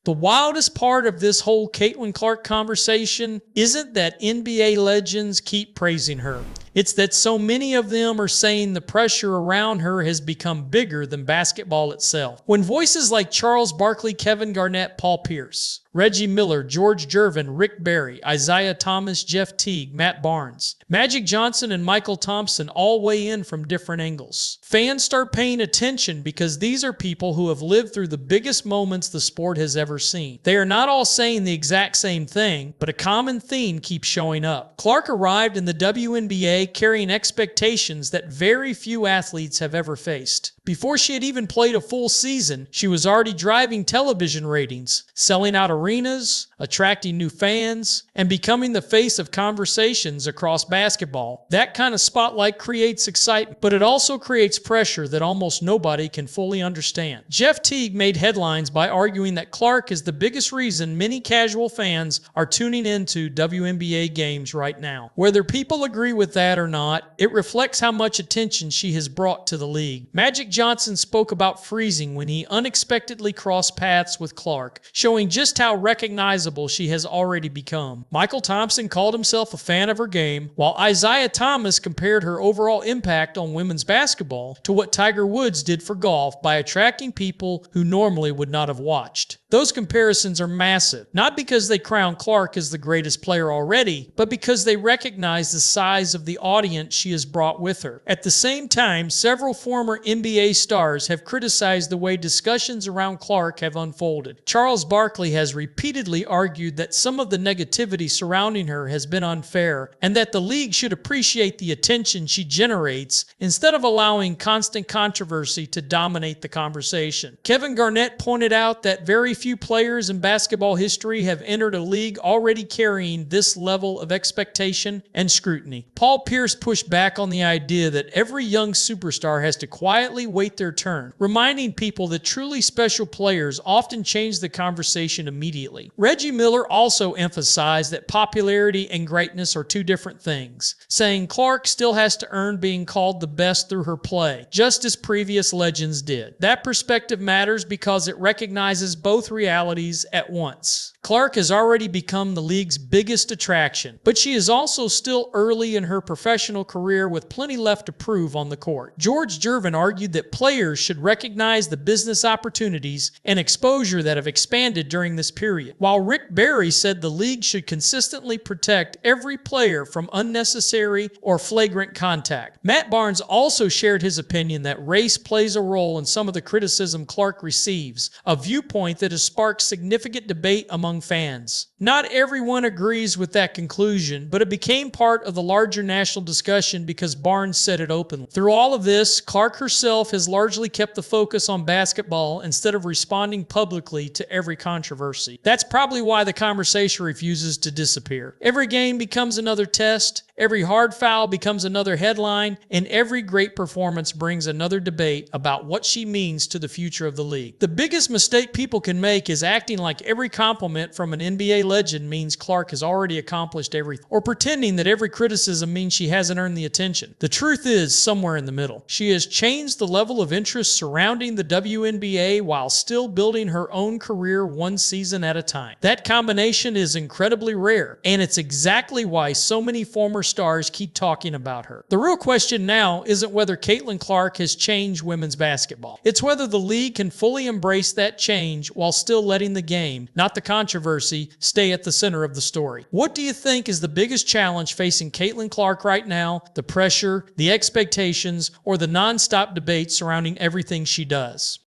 The wildest part of this whole Caitlin Clark conversation isn't that NBA legends keep praising her. It's that so many of them are saying the pressure around her has become bigger than basketball itself. When voices like Charles Barkley, Kevin Garnett, Paul Pierce, Reggie Miller, George Gervin, Rick Barry, Isaiah Thomas, Jeff Teague, Matt Barnes, Magic Johnson, and Michael Thompson all weigh in from different angles, fans start paying attention because these are people who have lived through the biggest moments the sport has ever seen. They are not all saying the exact same thing, but a common theme keeps showing up. Clark arrived in the WNBA carrying expectations that very few athletes have ever faced. Before she had even played a full season, she was already driving television ratings, selling out arenas, attracting new fans, and becoming the face of conversations across basketball. That kind of spotlight creates excitement, but it also creates pressure that almost nobody can fully understand. Jeff Teague made headlines by arguing that Clark is the biggest reason many casual fans are tuning into WNBA games right now. Whether people agree with that or not, it reflects how much attention she has brought to the league. Magic Johnson spoke about freezing when he unexpectedly crossed paths with Clark, showing just how recognizable she has already become. Michael Thompson called himself a fan of her game, while Isaiah Thomas compared her overall impact on women's basketball to what Tiger Woods did for golf by attracting people who normally would not have watched. Those comparisons are massive, not because they crown Clark as the greatest player already, but because they recognize the size of the audience she has brought with her. At the same time, several former NBA stars have criticized the way discussions around Clark have unfolded. Charles Barkley has repeatedly argued that some of the negativity surrounding her has been unfair, and that the league should appreciate the attention she generates instead of allowing constant controversy to dominate the conversation. Kevin Garnett pointed out that very few players in basketball history have entered a league already carrying this level of expectation and scrutiny. Paul Pierce pushed back on the idea that every young superstar has to quietly wait their turn, reminding people that truly special players often change the conversation immediately. Reggie Miller also emphasized that popularity and greatness are two different things, saying Clark still has to earn being called the best through her play, just as previous legends did. That perspective matters because it recognizes both realities at once. Clark has already become the league's biggest attraction, but she is also still early in her professional career with plenty left to prove on the court. George Gervin argued that players should recognize the business opportunities and exposure that have expanded during this period, while Rick Barry said the league should consistently protect every player from unnecessary or flagrant contact. Matt Barnes also shared his opinion that race plays a role in some of the criticism Clark receives, a viewpoint that has sparked significant debate among fans. Not everyone agrees with that conclusion, but it became part of the larger national discussion because Barnes said it openly. Through all of this, Clark herself has largely kept the focus on basketball instead of responding publicly to every controversy. That's probably why the conversation refuses to disappear. Every game becomes another test, every hard foul becomes another headline, and every great performance brings another debate about what she means to the future of the league. The biggest mistake people can make is acting like every compliment from an NBA legend means Clark has already accomplished everything, or pretending that every criticism means she hasn't earned the attention. The truth is somewhere in the middle. She has changed the level of interest surrounding the WNBA while still building her own career one season at a time. That combination is incredibly rare, and it's exactly why so many former stars keep talking about her. The real question now isn't whether Caitlin Clark has changed women's basketball. It's whether the league can fully embrace that change while still letting the game, not the controversy, stay at the center of the story. What do you think is the biggest challenge facing Caitlin Clark right now? The pressure, the expectations, or the non-stop debate surrounding everything she does?